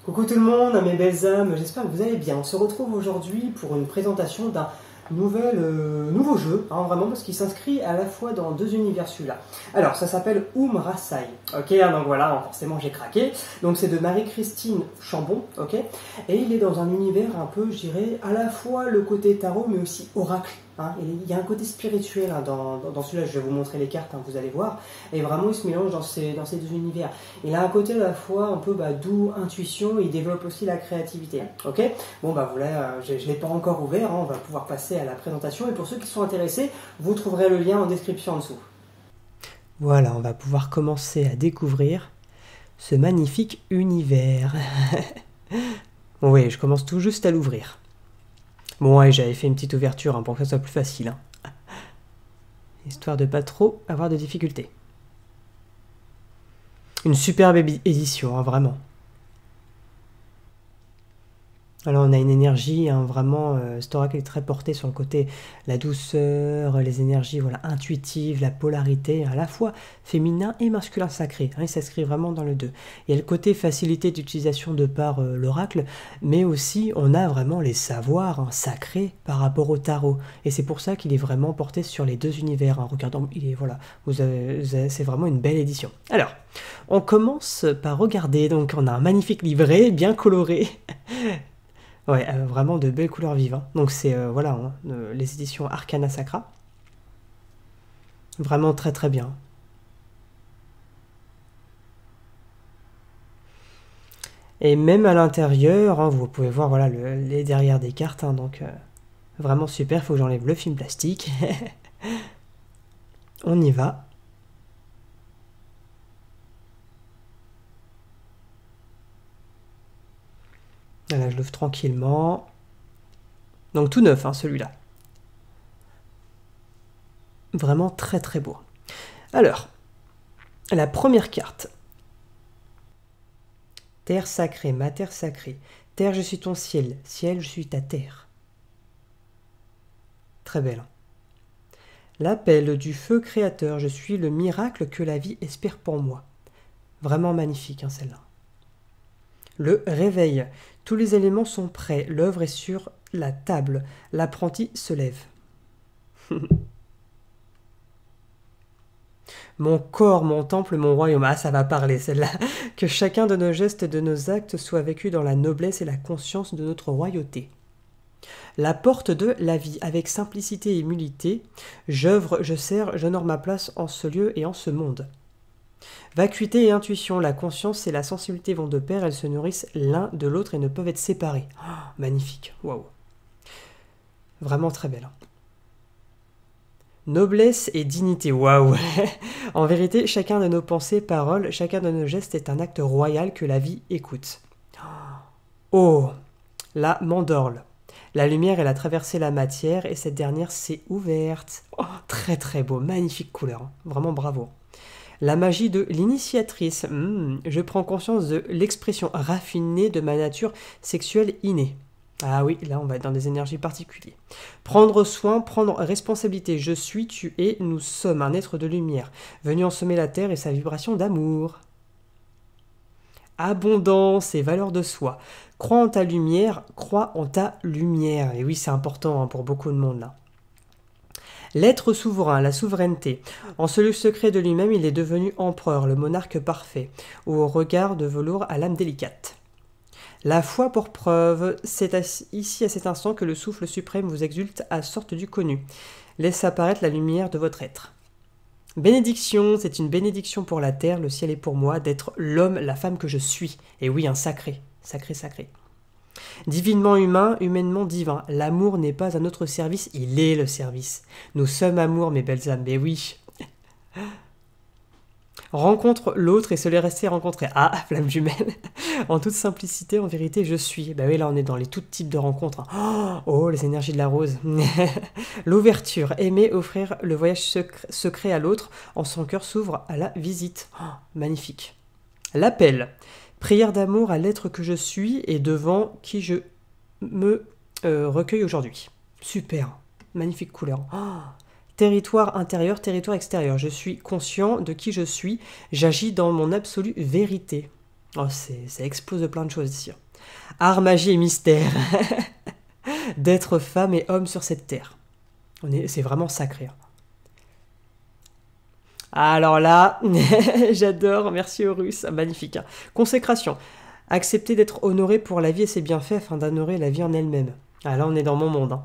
Coucou tout le monde, mes belles âmes, j'espère que vous allez bien. On se retrouve aujourd'hui pour une présentation d'un nouveau jeu, hein, vraiment, parce qu'il s'inscrit à la fois dans deux univers celui-là. Alors, ça s'appelle Rasai, ok, donc voilà, forcément j'ai craqué. Donc c'est de Marie-Christine Chambon, ok, et il est dans un univers un peu, je dirais, à la fois le côté tarot, mais aussi oracle. Hein, il y a un côté spirituel hein, dans celui-là, je vais vous montrer les cartes, hein, vous allez voir, et vraiment il se mélange dans ces deux univers. Il a un côté à la fois un peu doux, intuition, et il développe aussi la créativité. Ok. Bon voilà, je ne l'ai pas encore ouvert, hein, on va pouvoir passer à la présentation, et pour ceux qui sont intéressés, vous trouverez le lien en description en dessous. Voilà, on va pouvoir commencer à découvrir ce magnifique univers. Bon oui, je commence tout juste à l'ouvrir. Bon, ouais, j'avais fait une petite ouverture hein, pour que ça soit plus facile. Hein. Histoire de pas trop avoir de difficultés. Une superbe édition, hein, vraiment. Alors on a une énergie, hein, vraiment, cet oracle est très porté sur le côté, la douceur, les énergies voilà, intuitives, la polarité, à la fois féminin et masculin sacré, hein, il s'inscrit vraiment dans le deux. Il y a le côté facilité d'utilisation de par l'oracle, mais aussi on a vraiment les savoirs hein, sacrés par rapport au tarot, et c'est pour ça qu'il est vraiment porté sur les deux univers. Hein. Regardons, voilà, c'est vraiment une belle édition. Alors, on commence par regarder, donc on a un magnifique livret, bien coloré. Ouais, vraiment de belles couleurs vives. Hein. Donc c'est voilà, hein, les éditions Arcana Sacra. Vraiment très très bien. Et même à l'intérieur, hein, vous pouvez voir voilà, les derrière des cartes. Hein, donc vraiment super, il faut que j'enlève le film plastique. On y va. Voilà, je l'ouvre tranquillement. Donc tout neuf, hein, celui-là. Vraiment très très beau. Alors, la première carte. Terre sacrée, ma terre sacrée. Terre, je suis ton ciel. Ciel, je suis ta terre. Très belle. L'appel du feu créateur. Je suis le miracle que la vie espère pour moi. Vraiment magnifique, hein, celle-là. Le réveil. Tous les éléments sont prêts. L'œuvre est sur la table. L'apprenti se lève. Mon corps, mon temple, mon royaume. Ah, ça va parler, celle-là. Que chacun de nos gestes et de nos actes soit vécu dans la noblesse et la conscience de notre royauté. La porte de la vie, avec simplicité et humilité. J'œuvre, je sers, j'honore ma place en ce lieu et en ce monde. Vacuité et intuition, la conscience et la sensibilité vont de pair, elles se nourrissent l'un de l'autre et ne peuvent être séparées. Oh, magnifique, waouh. Vraiment très belle. Noblesse et dignité, waouh. En vérité, chacun de nos pensées, paroles, chacun de nos gestes est un acte royal que la vie écoute. Oh, la mandorle. La lumière, elle a traversé la matière et cette dernière s'est ouverte. Oh, très très beau, magnifique couleur, vraiment bravo. La magie de l'initiatrice. Je prends conscience de l'expression raffinée de ma nature sexuelle innée. Ah oui, là on va être dans des énergies particulières. Prendre soin, prendre responsabilité. Je suis, tu es, nous sommes un être de lumière, venu ensommer la terre et sa vibration d'amour. Abondance et valeur de soi. Crois en ta lumière, crois en ta lumière. Et oui, c'est important hein, pour beaucoup de monde là. L'être souverain, la souveraineté. En ce lieu secret de lui-même, il est devenu empereur, le monarque parfait, au regard de velours à l'âme délicate. La foi pour preuve, c'est ici à cet instant que le souffle suprême vous exulte à sorte du connu. Laisse apparaître la lumière de votre être. Bénédiction, c'est une bénédiction pour la terre, le ciel est pour moi, d'être l'homme, la femme que je suis. Et oui, un sacré, sacré, sacré. Divinement humain, humainement divin. L'amour n'est pas à notre service, il est le service. Nous sommes amour, mes belles âmes, mais oui. Rencontre l'autre et se les rester rencontrer. Ah, flamme jumelle. En toute simplicité, en vérité, je suis. Bah oui, là, on est dans les tout types de rencontres. Oh, les énergies de la rose. L'ouverture. Aimer, offrir le voyage secret à l'autre. En son cœur s'ouvre à la visite. Oh, magnifique. L'appel. Prière d'amour à l'être que je suis et devant qui je me recueille aujourd'hui. Super. Magnifique couleur. Oh. Territoire intérieur, territoire extérieur. Je suis conscient de qui je suis. J'agis dans mon absolue vérité. Oh, ça explose de plein de choses ici. Art, magie et mystère. D'être femme et homme sur cette terre. C'est vraiment sacré. Alors là, j'adore, merci Horus, magnifique. Consécration. Accepter d'être honoré pour la vie et ses bienfaits afin d'honorer la vie en elle-même. Ah là, on est dans mon monde.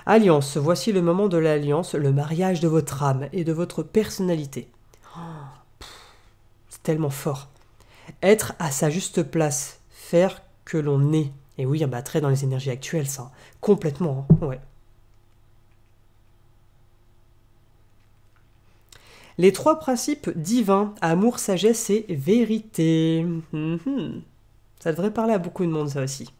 Alliance, voici le moment de l'alliance, le mariage de votre âme et de votre personnalité. C'est tellement fort. Être à sa juste place, faire que l'on est. Et oui, bah, très dans les énergies actuelles, ça. Complètement, ouais. Les 3 principes divins, amour, sagesse et vérité. Ça devrait parler à beaucoup de monde, ça aussi.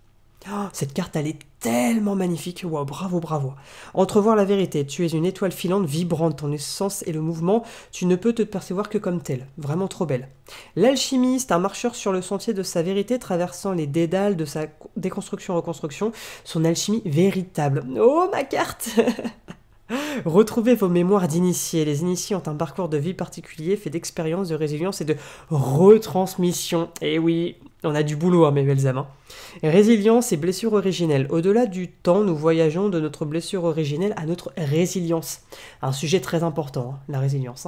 Oh, cette carte, elle est tellement magnifique. Wow, bravo, bravo. Entrevoir la vérité. Tu es une étoile filante, vibrante. Ton essence et le mouvement, tu ne peux te percevoir que comme telle. Vraiment trop belle. L'alchimiste, un marcheur sur le sentier de sa vérité, traversant les dédales de sa déconstruction-reconstruction. Son alchimie véritable. Oh, ma carte. Retrouvez vos mémoires d'initiés. Les initiés ont un parcours de vie particulier, fait d'expérience, de résilience et de retransmission. Et oui, on a du boulot, mes belles âmes. Résilience et blessure originelle. Au-delà du temps, nous voyageons de notre blessure originelle à notre résilience. Un sujet très important, la résilience.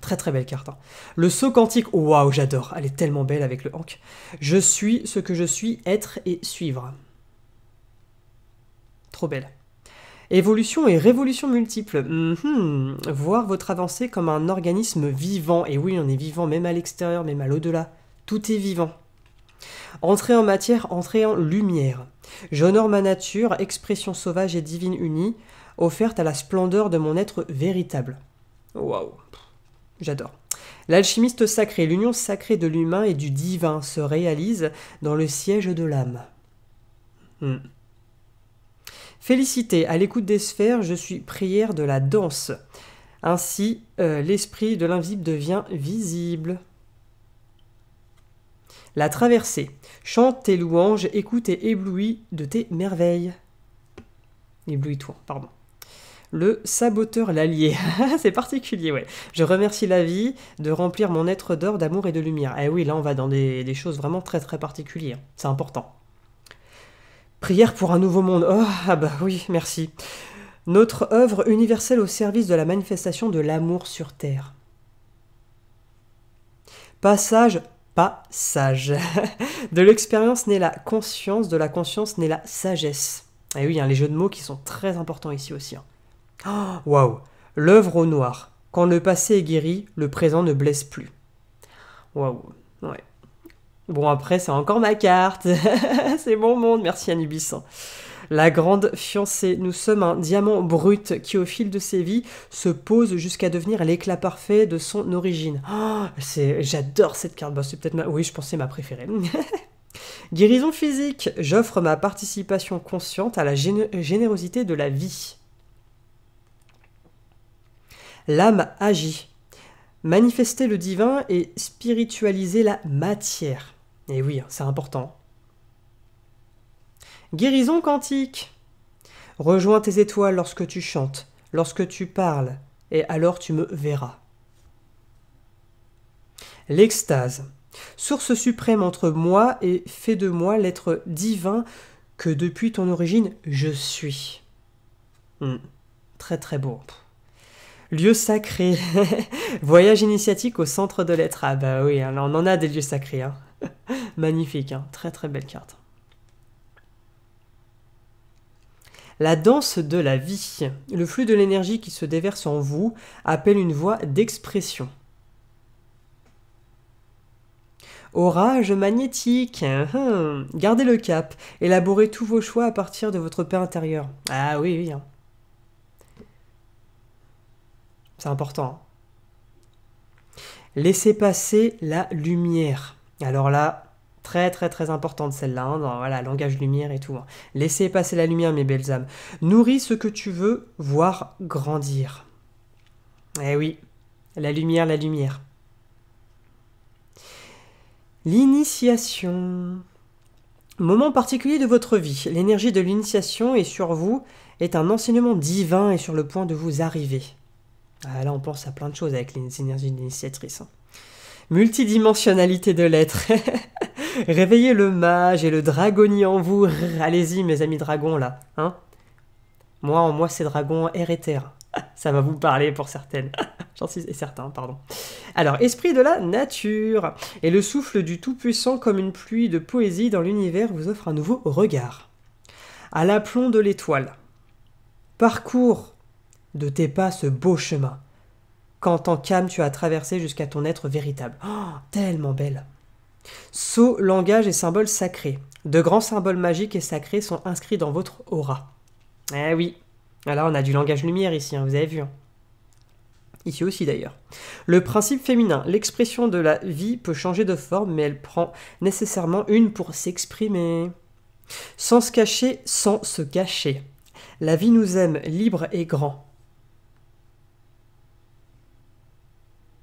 Très très belle carte. Le saut quantique, waouh, j'adore. Elle est tellement belle avec le hank. Je suis ce que je suis, être et suivre. Trop belle. Évolution et révolution multiples. Voir votre avancée comme un organisme vivant. Et oui, on est vivant même à l'extérieur, même à l'au-delà. Tout est vivant. Entrer en matière, entrer en lumière. J'honore ma nature, expression sauvage et divine unie, offerte à la splendeur de mon être véritable. Waouh, j'adore. L'alchimiste sacré, l'union sacrée de l'humain et du divin se réalise dans le siège de l'âme. Félicité, à l'écoute des sphères, je suis prière de la danse. Ainsi, l'esprit de l'invisible devient visible. La traversée, chante tes louanges, écoute et éblouis de tes merveilles. Éblouis-toi, pardon. Le saboteur l'allié, c'est particulier, ouais. Je remercie la vie de remplir mon être d'or, d'amour et de lumière. Eh oui, là on va dans des choses vraiment très très particulières, c'est important. Prière pour un nouveau monde. Oh, ah bah oui, merci. Notre œuvre universelle au service de la manifestation de l'amour sur Terre. Passage. De l'expérience naît la conscience, de la conscience naît la sagesse. Et oui, les jeux de mots qui sont très importants ici aussi. Waouh. L'œuvre au noir. Quand le passé est guéri, le présent ne blesse plus. Waouh. Ouais. Bon, après, c'est encore ma carte. C'est mon monde, merci Anubis. La grande fiancée. Nous sommes un diamant brut qui, au fil de ses vies, se pose jusqu'à devenir l'éclat parfait de son origine. J'adore cette carte. Bah, c'est peut-être oui, je pensais ma préférée. Guérison physique. J'offre ma participation consciente à la générosité de la vie. L'âme agit. Manifester le divin et spiritualiser la matière. Et oui, c'est important. Guérison quantique. Rejoins tes étoiles lorsque tu chantes, lorsque tu parles, et alors tu me verras. L'extase. Source suprême entre moi et fais de moi l'être divin que depuis ton origine je suis. Très très beau. Lieu sacré. Voyage initiatique au centre de l'être. Ah bah oui, là on en a des lieux sacrés. Magnifique, très très belle carte. La danse de la vie. Le flux de l'énergie qui se déverse en vous appelle une voie d'expression. Orage magnétique. Gardez le cap. Élaborez tous vos choix à partir de votre paix intérieure. Ah oui, oui. C'est important. Laissez passer la lumière. Alors là, très très très importante celle-là, dans voilà, langage lumière et tout. Laissez passer la lumière, mes belles âmes. Nourris ce que tu veux voir grandir. Eh oui, la lumière, la lumière. L'initiation. Moment particulier de votre vie. L'énergie de l'initiation est sur vous, est un enseignement divin et sur le point de vous arriver. Ah, là, on pense à plein de choses avec les énergies d'initiatrice. Multidimensionnalité de l'être. Réveillez le mage et le dragonnier en vous. Allez-y, mes amis dragons, là. Hein, moi, en moi, c'est dragon air et terre. Ça va vous parler pour certaines. J'en suis certain, pardon. Alors, esprit de la nature. Et le souffle du Tout-Puissant, comme une pluie de poésie dans l'univers, vous offre un nouveau regard. À l'aplomb de l'étoile. Parcours de tes pas ce beau chemin. Quand en calme tu as traversé jusqu'à ton être véritable. Oh, tellement belle. Sceaux, langage et symboles sacrés. De grands symboles magiques et sacrés sont inscrits dans votre aura. Eh oui. Alors on a du langage lumière ici, hein, vous avez vu. Hein. Ici aussi d'ailleurs. Le principe féminin. L'expression de la vie peut changer de forme, mais elle prend nécessairement une pour s'exprimer. Sans se cacher, sans se cacher. La vie nous aime, libre et grand.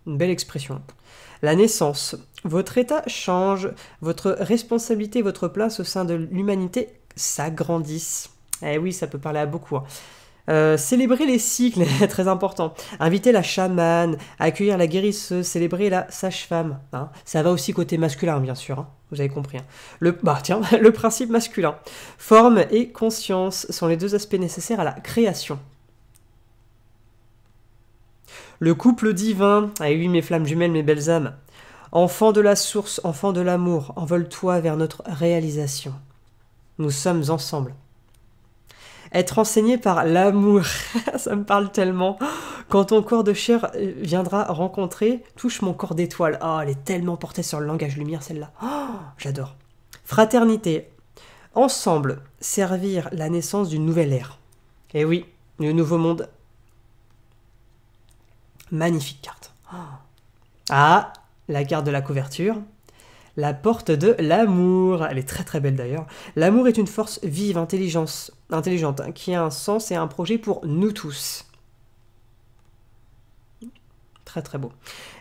Une belle expression. La naissance. Votre état change, votre responsabilité, votre place au sein de l'humanité s'agrandissent. Eh oui, ça peut parler à beaucoup. Hein. Célébrer les cycles est très important. Inviter la chamane, accueillir la guérisseuse, célébrer la sage-femme. Hein. Ça va aussi côté masculin, bien sûr. Hein. Vous avez compris. Hein. Le principe masculin. Forme et conscience sont les deux aspects nécessaires à la création. Le couple divin. Ah oui, mes flammes jumelles, mes belles âmes. Enfant de la source, enfant de l'amour, envole-toi vers notre réalisation. Nous sommes ensemble. Être enseigné par l'amour, ça me parle tellement. Quand ton corps de chair viendra rencontrer, touche mon corps d'étoile. Oh, elle est tellement portée sur le langage lumière, celle-là. Oh, j'adore. Fraternité. Ensemble, servir la naissance d'une nouvelle ère. Et oui, le nouveau monde. Magnifique carte. Ah, la carte de la couverture. La porte de l'amour. Elle est très très belle d'ailleurs. L'amour est une force vive, intelligente, qui a un sens et un projet pour nous tous. Très très beau.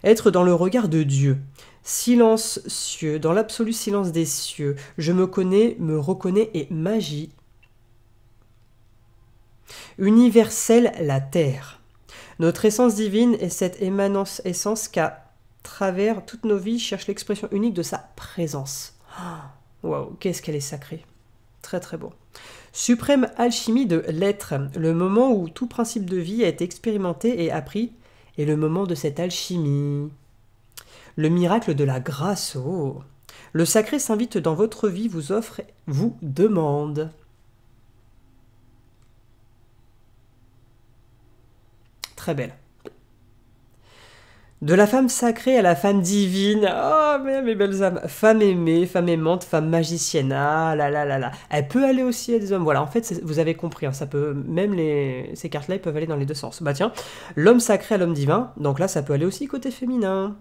Être dans le regard de Dieu. Silencieux, dans l'absolu silence des cieux. Je me connais, me reconnais et magie. Universelle, la terre. Notre essence divine est cette émanence essence qu'à travers toutes nos vies cherche l'expression unique de sa présence. Waouh, qu'est-ce qu'elle est sacrée. Très très beau. Suprême alchimie de l'être, le moment où tout principe de vie a été expérimenté et appris, est le moment de cette alchimie. Le miracle de la grâce, oh. Le sacré s'invite dans votre vie, vous offre, vous demande. Très belle. De la femme sacrée à la femme divine. Oh, mes belles âmes. Femme aimée, femme aimante, femme magicienne. Ah là là là là. Elle peut aller aussi à des hommes. Voilà, en fait, vous avez compris. Hein, ça peut, même ces cartes-là, elles peuvent aller dans les deux sens. Bah tiens, l'homme sacré à l'homme divin. Donc là, ça peut aller aussi côté féminin.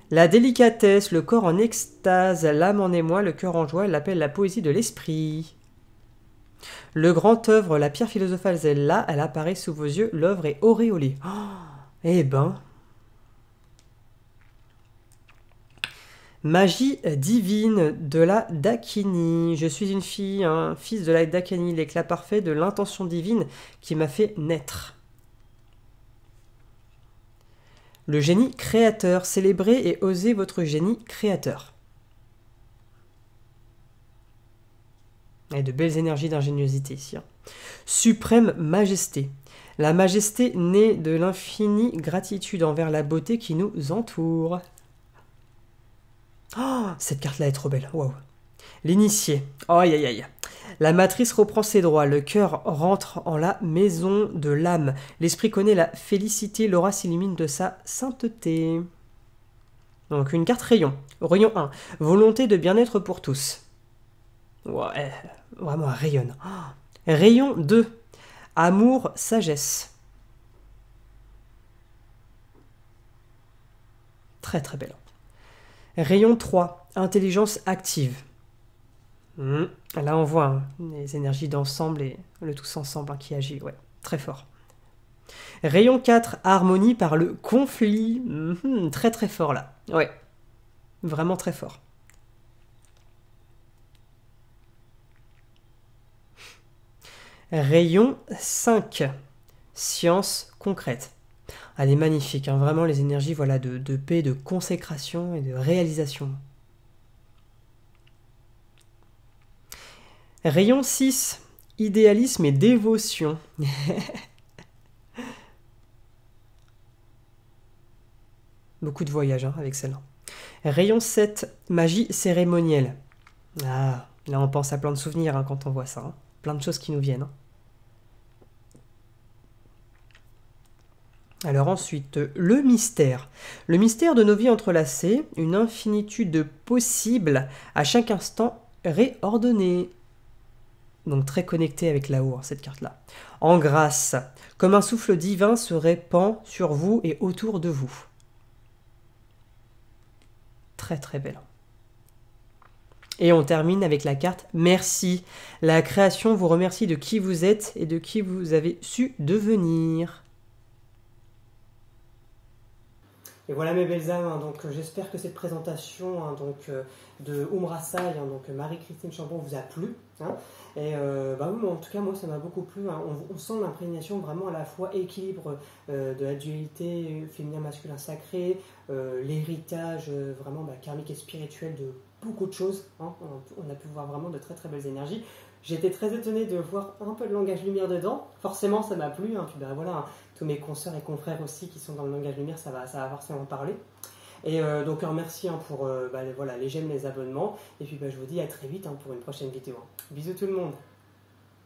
La délicatesse, le corps en extase, l'âme en émoi, le cœur en joie. Elle l'appelle la poésie de l'esprit. Le grand œuvre, la pierre philosophale est là, elle apparaît sous vos yeux, l'œuvre est auréolée. Oh, eh ben. Magie divine de la Dakini. Je suis une fille, un fils de la Dakini, l'éclat parfait de l'intention divine qui m'a fait naître. Le génie créateur, célébrez et osez votre génie créateur. Et de belles énergies d'ingéniosité ici. Hein. Suprême majesté. La majesté née de l'infinie gratitude envers la beauté qui nous entoure. Oh, cette carte-là est trop belle. Wow. L'initié. Oh, aïe aïe aïe. La matrice reprend ses droits. Le cœur rentre en la maison de l'âme. L'esprit connaît la félicité. L'aura s'illumine de sa sainteté. Donc une carte rayon. Rayon 1. Volonté de bien-être pour tous. Ouais, vraiment, elle rayonne. Oh. Rayon 2. Amour, sagesse. Très très belle. Rayon 3. Intelligence active. Là on voit hein, les énergies d'ensemble et le tous ensemble hein, qui agit. Ouais, très fort. Rayon 4. Harmonie par le conflit. Très très fort là. Ouais, vraiment très fort. Rayon 5. Science concrète. Elle est magnifique, hein, vraiment les énergies voilà, de paix, de consécration et de réalisation. Rayon 6, idéalisme et dévotion. Beaucoup de voyages hein, avec celle-là. Rayon 7, magie cérémonielle. Ah, là on pense à plein de souvenirs hein, quand on voit ça. Hein. Plein de choses qui nous viennent. Hein. Alors ensuite, le mystère. Le mystère de nos vies entrelacées, une infinitude possible à chaque instant réordonnée. Donc très connecté avec là-haut, cette carte-là. En grâce, comme un souffle divin se répand sur vous et autour de vous. Très très belle. Et on termine avec la carte merci. La création vous remercie de qui vous êtes et de qui vous avez su devenir. Et voilà mes belles âmes, hein, donc j'espère que cette présentation hein, de Rasai, hein, donc Marie-Christine Chambon vous a plu. Hein, et oui, en tout cas moi ça m'a beaucoup plu. Hein, on sent l'imprégnation vraiment à la fois équilibre de la dualité féminin-masculin sacré, l'héritage vraiment karmique et spirituel de beaucoup de choses. Hein, on a pu voir vraiment de très très belles énergies. J'étais très étonné de voir un peu de langage lumière dedans. Forcément, ça m'a plu. Hein. Puis voilà, hein, tous mes consoeurs et confrères aussi qui sont dans le langage lumière, ça va forcément parler. Et donc, merci hein, pour voilà, les j'aime, les abonnements. Et puis, je vous dis à très vite hein, pour une prochaine vidéo. Bisous tout le monde.